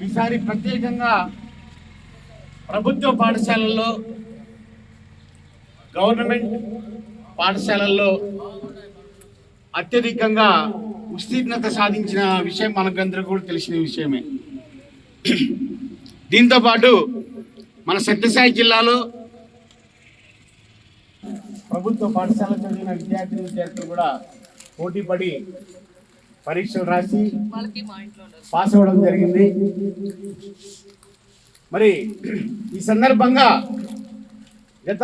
ఈసారి ప్రత్యేకంగా ప్రభుత్వ పాఠశాలల్లో, గవర్నమెంట్ పాఠశాలల్లో అత్యధికంగా ఉత్తీర్ణత సాధించిన విషయం మనకందరికీ కూడా తెలిసిన విషయమే. దీంతోపాటు మన సత్యసాయి జిల్లాలో ప్రభుత్వ పాఠశాల చదివిన విద్యార్థులు కూడా పోటీ పడి పరీక్షలు రాసి పాస్ అవ్వడం జరిగింది. మరి ఈ సందర్భంగా గత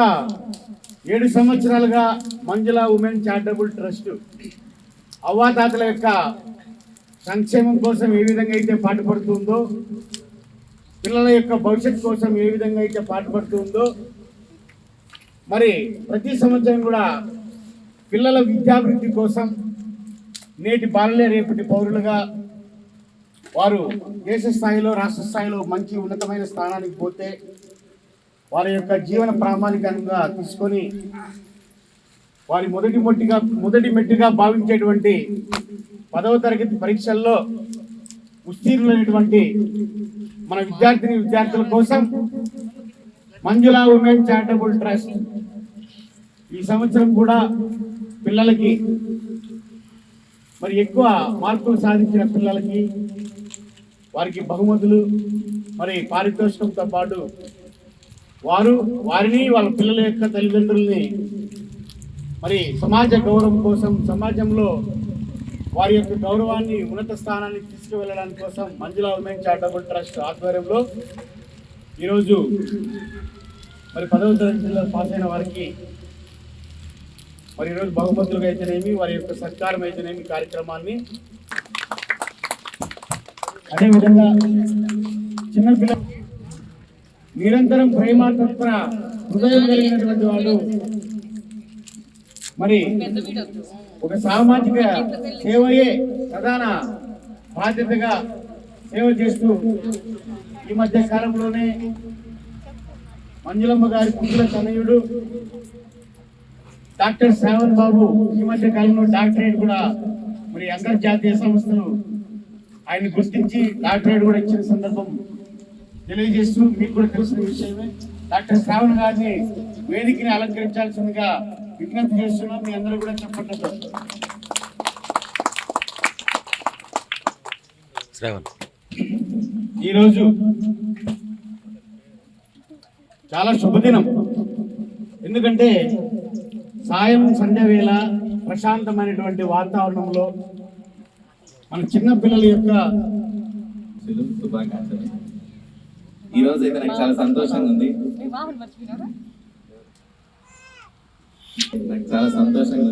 7 సంవత్సరాలుగా మంజుల ఉమెన్ చారిటబుల్ ట్రస్ట్ అవ్వాతాతల యొక్క సంక్షేమం కోసం ఏ విధంగా అయితే పాటుపడుతుందో, పిల్లల యొక్క భవిష్యత్తు కోసం ఏ విధంగా అయితే పాటుపడుతుందో, మరి ప్రతి సంవత్సరం కూడా పిల్లల విద్యాభివృద్ధి కోసం నేటి బాలలే రేపటి పౌరులుగా వారు దేశ స్థాయిలో, రాష్ట్ర స్థాయిలో మంచి ఉన్నతమైన స్థానానికి పోతే వారి యొక్క జీవన ప్రామాణికంగా తీసుకొని వారి మొదటి మెట్టుగా భావించేటువంటి 10వ తరగతి పరీక్షల్లో ఉత్తీర్ణులైనటువంటి మన విద్యార్థుల కోసం మంజుల ఉమెన్ చారిటబుల్ ట్రస్ట్ ఈ సంవత్సరం కూడా పిల్లలకి, మరి ఎక్కువ మార్కులు సాధించిన పిల్లలకి వారికి బహుమతులు, మరి పారితోషికంతో పాటు వారిని వాళ్ళ పిల్లల యొక్క తల్లిదండ్రుల్ని మరి సమాజ గౌరవం కోసం, సమాజంలో వారి యొక్క గౌరవాన్ని ఉన్నత స్థానానికి తీసుకువెళ్ళడానికి కోసం మంజుల ఉమెన్ చారిటబుల్ ట్రస్ట్ ఆధ్వర్యంలో ఈరోజు మరి 10వ తరగతిలో పాస్ అయిన వారికి మరి ఈరోజు బహుమతులుగా అయితేనేమి, వారి యొక్క సత్కారం అయితేనేమి కార్యక్రమాన్ని, అదేవిధంగా చిన్నపిల్లలు నిరంతరం ప్రేమాత్మక హృదయం కలిగినటువంటి వాళ్ళు మరి ఒక సామాజిక సేవయే ప్రధాన బాధ్యతగా సేవ చేస్తూ ఈ మధ్య కాలంలోనే మంజులమ్మ గారి పుత్రుల తనయుడు డాక్టర్ శ్రావణ్ బాబు ఈ మధ్య కాలంలో డాక్టరేట్ కూడా మరి అంతర్జాతీయ సంస్థలు ఆయన గుర్తించి డాక్టరేట్ కూడా ఇచ్చిన సందర్భం తెలియజేస్తూ మీకు కూడా తెలిసిన విషయమే. డాక్టర్ శ్రావణ్ గారిని వేదికని అలంకరించాల్సిందిగా విజ్ఞప్తి చేస్తున్నాం. మీ అందరూ కూడా చెప్పండి. ఈరోజు చాలా శుభదినం. ఎందుకంటే సాయం సంధ్య వేళ ప్రశాంతమైనటువంటి వాతావరణంలో మన చిన్న పిల్లల యొక్క శుభాకాంక్షలు. ఈరోజు అయితే నాకు చాలా సంతోషంగా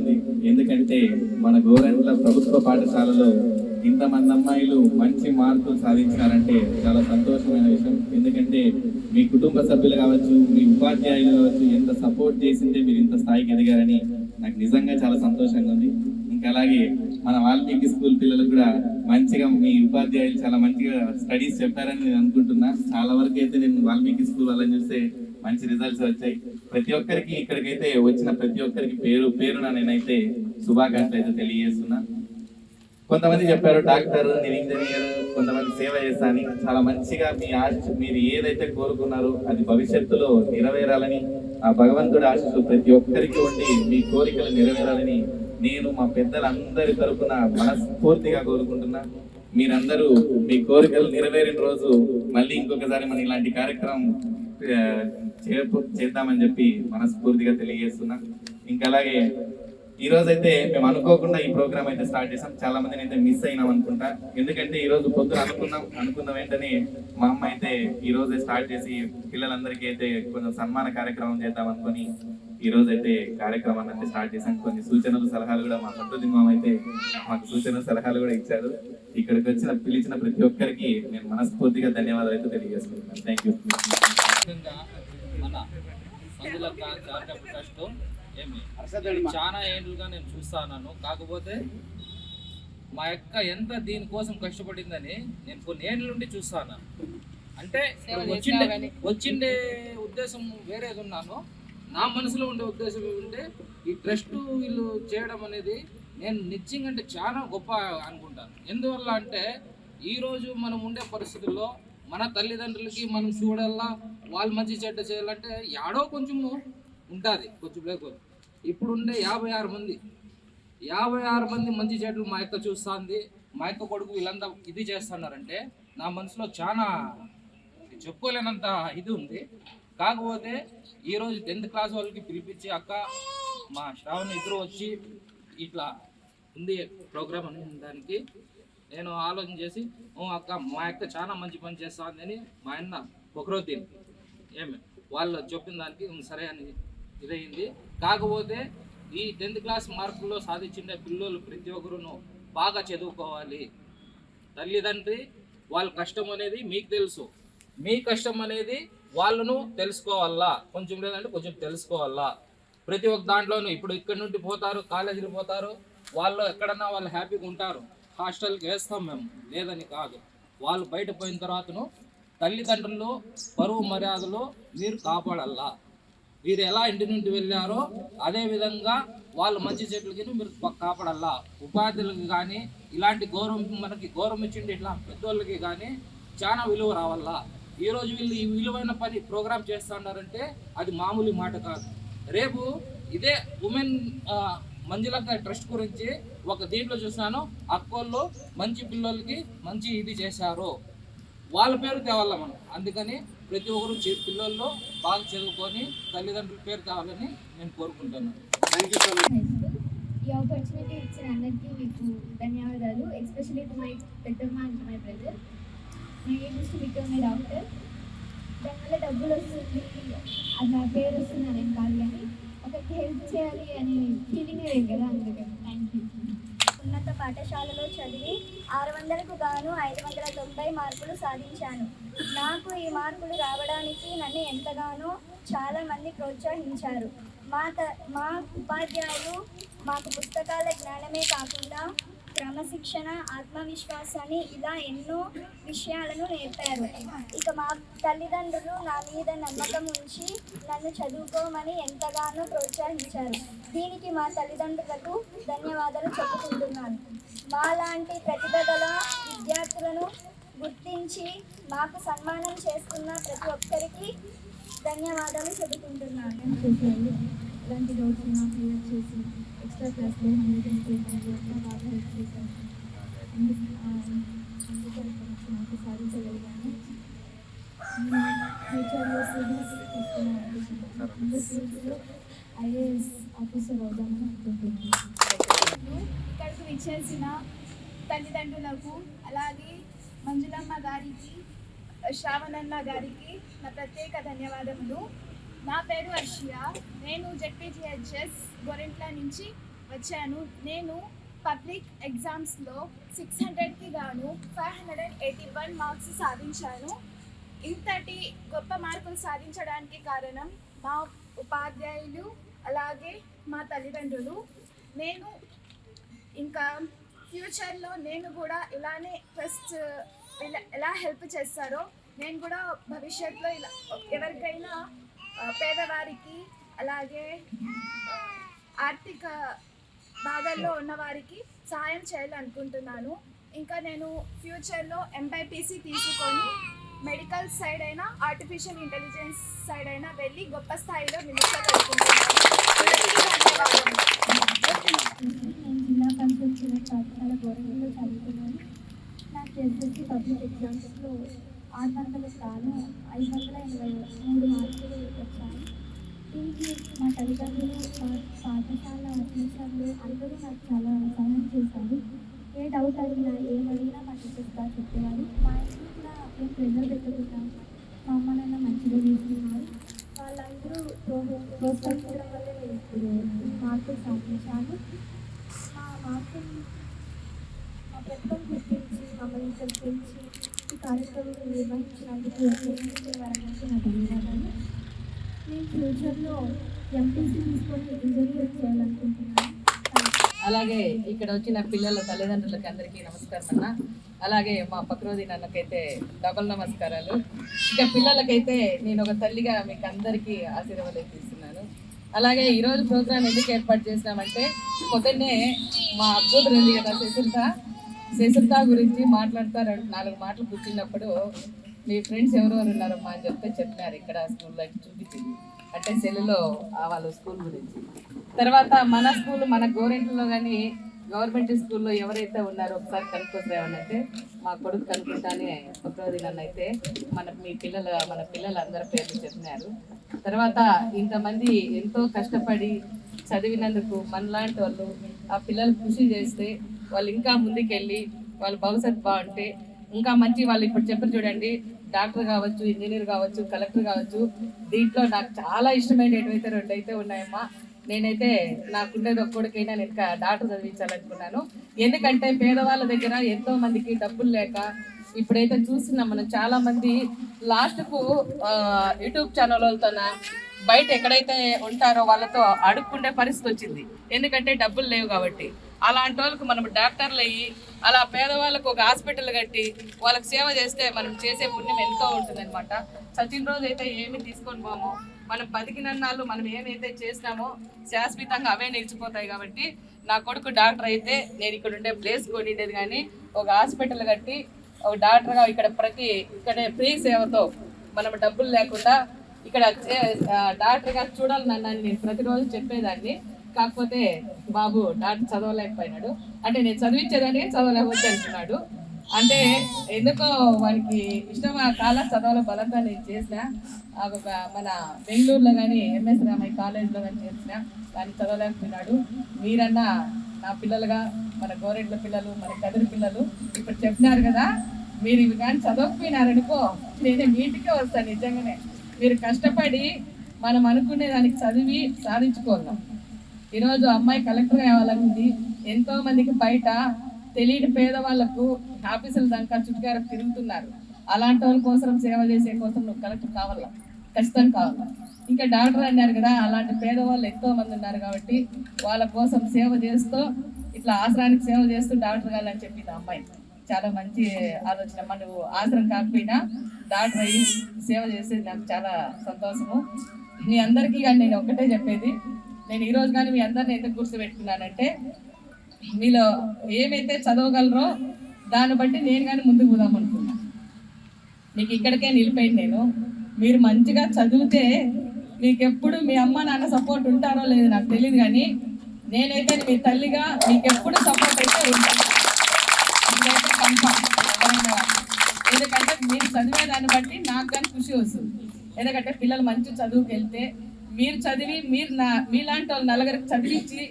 ఉంది. ఎందుకంటే మన గోరంట్ల ప్రభుత్వ పాఠశాలలో ఇంతమంది అమ్మాయిలు మంచి మార్కులు సాధించారంటే చాలా సంతోషమైన విషయం. ఎందుకంటే మీ కుటుంబ సభ్యులు కావచ్చు, మీ ఉపాధ్యాయులు కావచ్చు, ఎంత సపోర్ట్ చేసిందే మీరు ఇంత స్థాయికి ఎదిగారని నాకు నిజంగా చాలా సంతోషంగా ఉంది. ఇంకా అలాగే మన వాల్మీకి స్కూల్ పిల్లలు కూడా మంచిగా, మీ ఉపాధ్యాయులు చాలా మంచిగా స్టడీస్ చెప్పారని నేను అనుకుంటున్నా. చాలా వరకు అయితే నేను వాల్మీకి స్కూల్ వాళ్ళని చూస్తే మంచి రిజల్ట్స్ వచ్చాయి. ప్రతి ఒక్కరికి ఇక్కడికైతే వచ్చిన ప్రతి ఒక్కరికి పేరున నేనైతే శుభాకాంక్షలు అయితే తెలియజేస్తున్నా. కొంతమంది చెప్పారు డాక్టర్, నేను ఇంజనీర్, కొంతమంది సేవ చేస్తానని. చాలా మంచిగా మీరు ఏదైతే కోరుకున్నారో అది భవిష్యత్తులో నెరవేరాలని, ఆ భగవంతుడి ఆశీస్సులు ప్రతి ఒక్కరికి ఉండి మీ కోరికలు నెరవేరాలని నేను మా పెద్దలందరి తరఫున మనస్ఫూర్తిగా కోరుకుంటున్నా. మీరందరూ మీ కోరికలు నెరవేరిన రోజు మళ్ళీ ఇంకొకసారి మనం ఇలాంటి కార్యక్రమం చేద్దామని చెప్పి మనస్ఫూర్తిగా తెలియజేస్తున్నా. ఇంకా అలాగే ఈ రోజు అయితే మేము అనుకోకుండా ఈ ప్రోగ్రామ్ అయితే స్టార్ట్ చేసాం. చాలా మందిని అయితే మిస్ అయినాం అనుకుంటా. ఎందుకంటే ఈ రోజు పొద్దున అనుకున్న వెంటనే మా అమ్మ అయితే ఈ రోజే స్టార్ట్ చేసి పిల్లలందరికీ అయితే కొంచెం సన్మాన కార్యక్రమం చేద్దాం అనుకుని ఈ రోజు అయితే కార్యక్రమాన్ని అయితే స్టార్ట్ చేసాం. కొన్ని సూచనలు సలహాలు కూడా మా పట్టుది మామ అయితే మాకు సూచనలు సలహాలు కూడా ఇచ్చారు. ఇక్కడికి పిలిచిన ప్రతి ఒక్కరికి నేను మనస్ఫూర్తిగా ధన్యవాదాలు అయితే తెలియజేస్తున్నాను. Thank you. చాలా ఏళ్ళుగా నేను చూస్తాను. కాకపోతే మా యొక్క ఎంత దీనికోసం కష్టపడిందని నేను కొన్ని ఏళ్ళ నుండి చూస్తాను. అంటే వచ్చిండే ఉద్దేశం వేరేది ఉన్నాను. నా మనసులో ఉండే ఉద్దేశం ఏమంటే ఈ ట్రస్ట్ వీళ్ళు చేయడం అనేది నేను నిజంగా అంటే చాలా గొప్ప అనుకుంటాను. ఎందువల్ల అంటే ఈరోజు మనం ఉండే పరిస్థితుల్లో మన తల్లిదండ్రులకి మనం చూడాలా, వాళ్ళు మంచి చెడ్డ చేయాలంటే యాడో కొంచెము ఉంటుంది, కొంచెం లేకపోతే. ఇప్పుడుండే 56 మంది మంచి చెడ్డలు మా యొక్క చూస్తుంది, మా యొక్క కొడుకు వీళ్ళంతా ఇది చేస్తున్నారంటే నా మనసులో చాలా చెప్పుకోలేనంత ఇది ఉంది. కాకపోతే ఈరోజు 10th క్లాస్ వాళ్ళకి పిలిపించి అక్క మా శ్రావణ్ ఇద్దరు వచ్చి ఇట్లా ఉంది ప్రోగ్రామ్ అని దానికి నేను ఆలోచన చేసి అక్క మా అక్క చాలా మంచి పని చేస్తుందని మా ఆయన ఒకరోజు ఏమి వాళ్ళు చెప్పిన దానికి సరే అని ఇదయింది. కాకపోతే ఈ 10th క్లాస్ మార్కుల్లో సాధించిన పిల్లలు ప్రతి ఒక్కరును బాగా చదువుకోవాలి. తల్లిదండ్రి వాళ్ళ కష్టం అనేది మీకు తెలుసు, మీ కష్టం అనేది వాళ్ళను తెలుసుకోవాలా, కొంచెం లేదంటే కొంచెం తెలుసుకోవాలా. ప్రతి ఒక్క దాంట్లోనూ ఇప్పుడు ఇక్కడ నుండి పోతారు, కాలేజీలు పోతారు, వాళ్ళు ఎక్కడన్నా వాళ్ళు హ్యాపీగా ఉంటారు. హాస్టల్కి వేస్తాం మేము, లేదని కాదు. వాళ్ళు బయట పోయిన తర్వాతను తల్లిదండ్రులు పరువు మర్యాదలు మీరు కాపాడాలా. మీరు ఎలా ఇంటి నుండి వెళ్ళారో అదేవిధంగా వాళ్ళు మంచి చెట్లకి మీరు కాపాడాలా. ఉపాధ్యులకి కానీ ఇలాంటి మనకి గౌరవం ఇచ్చిండి ఇట్లా పెద్దోళ్ళకి కానీ చాలా విలువ రావాలా. ఈరోజు వీళ్ళు ఈ విలువైన పని ప్రోగ్రామ్ చేస్తున్నారంటే అది మామూలు మాట కాదు. రేపు ఇదే ఉమెన్ మంజులక్క ట్రస్ట్ గురించి ఒక దీంట్లో చూసినాను, అక్కోళ్ళు మంచి పిల్లలకి మంచి ఇది చేశారు, వాళ్ళ పేరు తేవాల మనం. అందుకని ప్రతి ఒక్కరు పిల్లల్లో బాగా చదువుకొని తల్లిదండ్రుల పేరు తేవాలని నేను కోరుకుంటున్నాను. Thank you so much. ఈ ఆపర్చునిటీ ఇచ్చిన అందరికీ మీకు ధన్యవాదాలు. ఎస్పెషల్లీ టు మై పెద్దమ్మ and my brother. My aim is to become a doctor. దానివల్ల డబ్బులు వస్తుంది, అది నా పేరు వస్తుంది అని కాదు, కానీ ఒకరికి హెల్ప్ చేయాలి అని ఫీలింగ్ లేదు కదా, అందుకని థ్యాంక్ యూ. ఉన్నత పాఠశాలలో చదివి 600కు గాను 590 మార్కులు సాధించాను. నాకు ఈ మార్కులు రావడానికి నన్ను ఎంతగానో చాలామంది ప్రోత్సహించారు. మా ఉపాధ్యాయులు మాకు పుస్తకాల జ్ఞానమే కాకుండా క్రమశిక్షణ, ఆత్మవిశ్వాసాన్ని ఇలా ఎన్నో విషయాలను నేర్పారు. ఇక మా తల్లిదండ్రులు నా మీద నమ్మకం ఉంచి నన్ను చదువుకోమని ఎంతగానో ప్రోత్సహించారు. దీనికి మా తల్లిదండ్రులకు ధన్యవాదాలు చెప్పుకుంటున్నాను. మాలాంటి ప్రతిభ గల విద్యార్థులను గుర్తించి మాకు సన్మానం చేస్తున్న ప్రతి ఒక్కరికి ధన్యవాదాలు చెప్పుకుంటున్నాను. ఇలాంటి డౌట్స్ నా క్లియర్ చేసి ఎక్స్ట్రా క్లాస్లో 100 బాగా హెల్ప్ చేశాను. అందుకే నాకు సాధించగలిగాను. ఫ్యూచర్లో సిరీస్ తీసుకున్నాను, IAS ఆఫీసర్ అవుదామని అనుకుంటున్నాను. ఇక్కడికి విచ్చేసిన తల్లిదండ్రులకు, అలాగే మంజులమ్మ గారికి, శ్రావణన్న గారికి నా ప్రత్యేక ధన్యవాదములు. నా పేరు అర్షియా. నేను ZPGHS గోరెంట్ల నుంచి వచ్చాను. నేను పబ్లిక్ ఎగ్జామ్స్లో 600కి గాను 581 మార్క్స్ సాధించాను. ఇంతటి గొప్ప మార్కులు సాధించడానికి కారణం మా ఉపాధ్యాయులు, అలాగే మా తల్లిదండ్రులు. నేను ఇంకా ఫ్యూచర్లో నేను కూడా ఇలానే ట్రస్ట్ ఎలా హెల్ప్ చేస్తారో నేను కూడా భవిష్యత్తులో ఇలా ఎవరికైనా పేదవారికి, అలాగే ఆర్థిక బాధల్లో ఉన్నవారికి సహాయం చేయాలనుకుంటున్నాను. ఇంకా నేను ఫ్యూచర్లో MPC తీసుకొని మెడికల్ సైడ్ అయినా ఆర్టిఫిషియల్ ఇంటెలిజెన్స్ సైడ్ అయినా వెళ్ళి గొప్ప స్థాయిలో నిలిచాలనుకుంటున్నాను. నేను జిల్లా పరిషత్ చివరి పాఠశాల గోరంలో చదువుతున్నాను. నాకు SSC పబ్లిక్ ఎగ్జామ్స్లో 600కు గాను 583 మార్కులు వచ్చాయి. దీనికి మా తల్లిదండ్రులు, మా పాఠశాల టీచర్లు అందరూ నాకు చాలా సహాయం చేశారు. ఏ డౌట్ అడిగినా, ఏమడిగినా మా టీచర్స్ బాగా చెప్పేవారు. మా ఇంట్లో కూడా ఏం ప్రెజర్ పెట్టకుండా మా అమ్మ నాన్న మంచిగా చూస్తున్నారు. వాళ్ళందరూ ప్రోత్సహించడం వల్ల నేను ఇప్పుడు మార్కులు సాధించాను. మా మార్కులు మా ప్రభుత్వం గుర్తించి మమ్మల్ని ఇక్కడ పెంచి ఈ కార్యక్రమం నిర్వహించినందుకు వారందరికీ నా ధన్యవాదాలు. నేను ఫ్యూచర్లో MPC తీసుకొని ఇంజనీర్ చేయాలనుకుంటున్నాను. అలాగే ఇక్కడ వచ్చిన పిల్లల తల్లిదండ్రులకి అందరికీ నమస్కారం అన్న. అలాగే మా పక్రోది నాన్నకైతే డబల్ నమస్కారాలు. ఇక పిల్లలకైతే నేను ఒక తల్లిగా మీకు అందరికీ ఆశీర్వాదాలు తీస్తున్నాను. అలాగే ఈరోజు ప్రోగ్రాం ఎందుకు ఏర్పాటు చేసినామంటే, పొద్దున్నే మా కూతురు ఉంది కదా శశిత గురించి మాట్లాడతారు 4 మాటలు కూర్చున్నప్పుడు మీ ఫ్రెండ్స్ ఎవరెవరు ఉన్నారమ్మా అని చెప్తే చెప్పినారు ఇక్కడ స్కూల్లో చూపించింది, అంటే సెల్లులో వాళ్ళ స్కూల్ గురించి. తర్వాత మన స్కూల్ మన గోరెంట్లో కానీ గవర్నమెంట్ స్కూల్లో ఎవరైతే ఉన్నారో ఒకసారి కనుక్కోసామనంటే మా కొడుకు కనుక్కుంటానే ఒకరోజు నన్నైతే మన పిల్లలందరి పేర్లు చెప్పినారు. తర్వాత ఇంతమంది ఎంతో కష్టపడి చదివినందుకు మనలాంటి వాళ్ళు ఆ పిల్లలు కృషి చేస్తే వాళ్ళు ఇంకా ముందుకెళ్ళి వాళ్ళ భవిష్యత్తు బాగుంటే ఇంకా మంచి వాళ్ళు ఇప్పుడు చెప్పారు చూడండి, డాక్టర్ కావచ్చు, ఇంజనీర్ కావచ్చు, కలెక్టర్ కావచ్చు. దీంట్లో నాకు చాలా ఇష్టమైనవి రెండైతే ఉన్నాయమ్మా. నేనైతే నాకుండేది ఒక్కడికైనా నేను డాక్టర్ చదివించాలనుకున్నాను. ఎందుకంటే పేదవాళ్ళ దగ్గర ఎంతో మందికి డబ్బులు లేక ఇప్పుడైతే చూస్తున్నాం మనం చాలా మంది లాస్ట్కు యూట్యూబ్ ఛానల్ వాళ్ళతో బయట ఎక్కడైతే ఉంటారో వాళ్ళతో అడుక్కుండే పరిస్థితి వచ్చింది, ఎందుకంటే డబ్బులు లేవు కాబట్టి. అలాంటి వాళ్ళకు మనం డాక్టర్లు అయ్యి అలా పేదవాళ్ళకు ఒక హాస్పిటల్ కట్టి వాళ్ళకి సేవ చేస్తే మనం చేసే పుణ్యం ఎంతో ఉంటుందన్నమాట. చచ్చిన రోజు అయితే ఏమి తీసుకొని పోము, మనం బతికినన్నాళ్ళు మనం ఏమైతే చేసినామో శాశ్వతంగా అవే నిలిచిపోతాయి. కాబట్టి నా కొడుకు డాక్టర్ అయితే నేను ఇక్కడ ఉండే ప్లేస్ కొనిడేది కానీ ఒక హాస్పిటల్ కట్టి ఒక డాక్టర్గా ఇక్కడ ఫ్రీ సేవతో మనం డబ్బులు లేకుండా ఇక్కడ డాక్టర్గా చూడాలి నన్ను నేను ప్రతిరోజు చెప్పేదాన్ని. కాకపోతే బాబు డాక్టర్ చదవలేకపోయినాడు, అంటే నేను చదివించేదాన్ని చదవలేకపోతే అంటున్నాడు. అంటే ఎందుకో వానికి ఇష్టం కాల చదవాల బలంగా నేను చేసిన మన బెంగళూరులో కానీ ఎంఎస్ రామయ్య కాలేజ్లో కానీ చేసిన దాన్ని చదవలేకపోయినాడు. మీరన్నా నా పిల్లలుగా మన గోరెంట్ల పిల్లలు మన కదిరి పిల్లలు ఇప్పుడు చెప్పినారు కదా, మీరు ఇవి కానీ చదవకపోయినారనుకో నేనే మీ ఇంటికే వస్తాను. నిజంగానే మీరు కష్టపడి మనం అనుకునే దానికి చదివి సాధించుకోగలం. ఈరోజు అమ్మాయి కలెక్టర్ కావాలనుంది, ఎంతో మందికి బయట తెలియని పేదవాళ్లకు ఆఫీసుల దాకా చుట్టుగారు తిరుగుతున్నారు. అలాంటి వాళ్ళ కోసం సేవ చేసే కోసం నువ్వు కలెక్టర్ కావాలా, ఖచ్చితంగా కావాలా. ఇంకా డాక్టర్ అన్నారు కదా, అలాంటి పేదవాళ్ళు ఎంతో మంది ఉన్నారు కాబట్టి వాళ్ళ కోసం సేవ చేస్తూ ఇట్లా ఆశ్రమానికి సేవ చేస్తూ డాక్టర్ కావాలని చెప్పింది అమ్మాయి. చాలా మంచి ఆలోచన. నువ్వు ఆశ్రమం కాకపోయినా డాక్టర్ అయ్యి సేవ చేసేది నాకు చాలా సంతోషము. మీ అందరికీ కానీ నేను ఒక్కటే చెప్పేది, నేను ఈరోజు కానీ మీ అందరిని ఎందుకు గుర్తుపెట్టుకున్నానంటే మీలో ఏమైతే చదవగలరో దాన్ని బట్టి నేను కానీ ముందుకు పోదాం అనుకున్నా. మీకు ఇక్కడికే నిలిపోయింది నేను. మీరు మంచిగా చదివితే మీకు ఎప్పుడు మీ అమ్మ నాన్న సపోర్ట్ ఉంటారో లేదో నాకు తెలియదు, కానీ నేనైతే మీ తల్లిగా మీకు ఎప్పుడు సపోర్ట్ అయితే ఉంటాను. ఇదైతే కన్ఫర్మ్. ఎందుకంటే మీరు చదివే దాన్ని బట్టి నాకు కానీ ఖుషి వస్తుంది. ఎందుకంటే పిల్లలు మంచి చదువుకు వెళ్తే మీరు చదివి మీలాంటి వాళ్ళు నలుగురికి చదివించి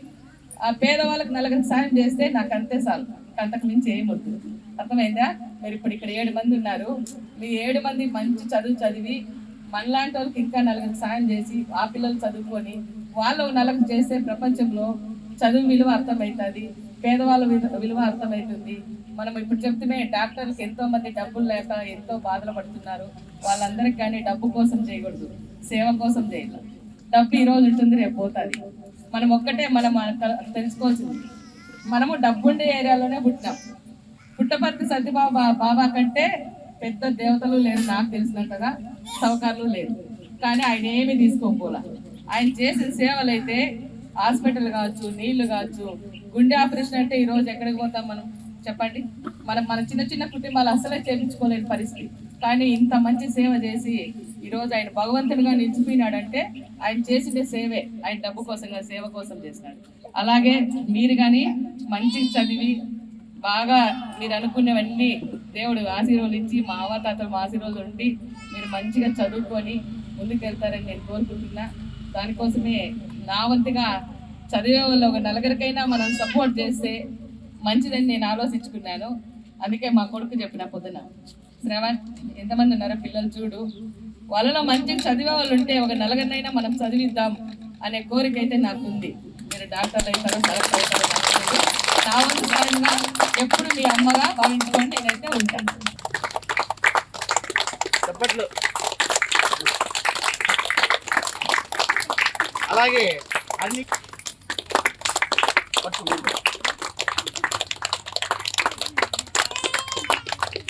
ఆ పేదవాళ్ళకి నలుగురికి సాయం చేస్తే నాకు అంతే చాలు, అంతకు మించి ఏమొద్దు. అర్థమైందా? మీరు ఇప్పుడు ఇక్కడ 7 మంది ఉన్నారు, మీ 7 మంది మంచి చదువు చదివి మనలాంటి వాళ్ళకి ఇంకా నలుగురికి సాయం చేసి ఆ పిల్లలు చదువుకొని వాళ్ళు నలుగురు చేస్తే ప్రపంచంలో చదువు విలువ అర్థమవుతుంది, పేదవాళ్ళ విలువ అర్థమవుతుంది. మనం ఇప్పుడు చెప్తూనే డాక్టర్లకు ఎంతో మంది డబ్బులు లేక ఎంతో బాధలు పడుతున్నారు. వాళ్ళందరికీ కానీ డబ్బు కోసం చేయకూడదు, సేవ కోసం చేయాలి. డబ్బు ఈరోజు ఉంటుంది, రేపు పోతుంది. మనం ఒక్కటే మనం తెలుసుకోవాల్సింది, మనము డబ్బుండే ఏరియాలోనే పుట్టినాం. పుట్టపర్తి సత్యబాబా కంటే పెద్ద దేవతలు లేరు నాకు తెలిసినంతగా, సౌకర్యాలు లేరు. కానీ ఆయన ఏమీ తీసుకోపోలా. ఆయన చేసిన సేవలు అయితే హాస్పిటల్ కావచ్చు, నీళ్లు కావచ్చు, గుండె ఆపరేషన్ అంటే ఈరోజు ఎక్కడికి పోతాం మనం చెప్పండి. మన చిన్న చిన్న కుటుంబాలు అసలే చేయించుకోలేని పరిస్థితి. కానీ ఇంత మంచి సేవ చేసి ఈరోజు ఆయన భగవంతుడిగా నిలిచిపోయినాడంటే ఆయన చేసిన సేవే. ఆయన డబ్బు కోసంగా సేవ కోసం చేసినాడు. అలాగే మీరు కానీ మంచి చదివి బాగా మీరు అనుకునేవన్నీ దేవుడు ఆశీర్వాదాలు ఇచ్చి మా అవ్వతాతలు ఆశీర్వాదాలు ఉండి మీరు మంచిగా చదువుకొని ముందుకు వెళ్తారని నేను కోరుకుంటున్నా. దానికోసమే నా వంతుగా చదివే వాళ్ళు ఒక నలుగురికైనా మనం సపోర్ట్ చేస్తే మంచిదని నేను ఆలోచించుకున్నాను. అందుకే మా కొడుకు చెప్పిన పొద్దున, శ్రవణ్ ఎంతమంది ఉన్నారో పిల్లలు చూడు, వాళ్ళలో మంచిగా చదివే వాళ్ళు ఉంటే ఒక నలుగురినైనా మనం చదివిద్దాం అనే కోరిక అయితే నాకు ఉంది. మీరు డాక్టర్లు అవుతారో సెలెక్ట్ అవుతారో నా వంతు సాయంగా ఎప్పుడు మీ అమ్మగా భావించుకొని నేనైతే ఉంటాను. చెప్పట్లు. అలాగే అన్ని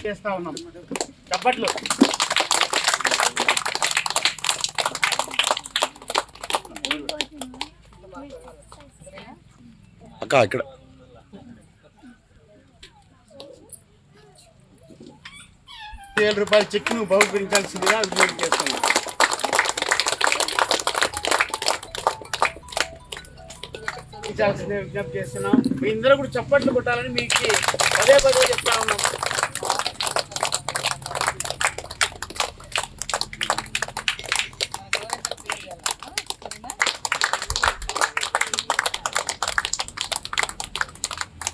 చేస్తా ఉన్నాం. చప్పట్లు. అక్క ఇక్కడ 5,000 రూపాయల చెక్ను బహుకరించాల్సిందిగా విజ్ఞప్తి చేస్తున్నాం. విజ్ఞప్తి చేస్తున్నాం. మీ ఇందరూ కూడా చప్పట్లు కొట్టాలని మీకు పదే పదే చెప్తా ఉన్నాం.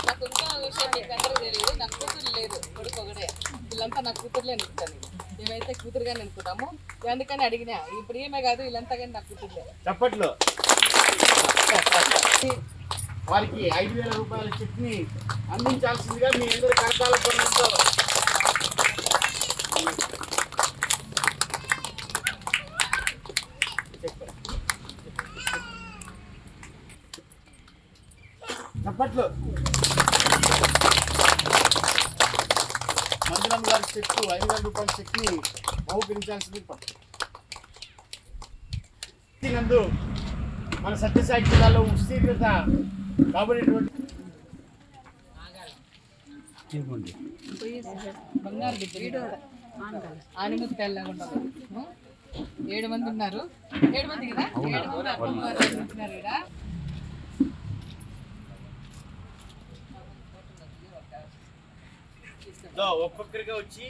నాకు ఇంకా విషయం మీకు అందరికీ తెలియదు, నాకు కూతురు లేదు, కొడుకు ఒకడే. వీళ్ళంతా నా కూతురులే నిలుపుతాను. మేమైతే కూతురుగా నిలుపుతాము. అందుకని అడిగినా, ఇప్పుడు ఏమే కాదు వీళ్ళంతా కానీ నా కూతురులే. చప్పట్లు. వారికి 5,000 రూపాయల చెక్ని అందించాల్సిందిగా మీ అందరి కరతాల పనులతో చప్పట్లు. మంజులమ్మ గారి చెక్కు 5,000 రూపాయల చెక్ని బహుకరించాల్సింది నందు మన సత్యసాయి జిల్లాలో విస్తీర్ణత కాబడినటువంటి బంగారు బిడ్డ ఆనిముత్యాల్లాగా ఉంటారు. 7 మంది ఉన్నారు. 7 మంది కదా, 7 మంది అమ్మవారు ఉన్నారు ఇక్కడ. ఒక్కొక్కరిగా వచ్చి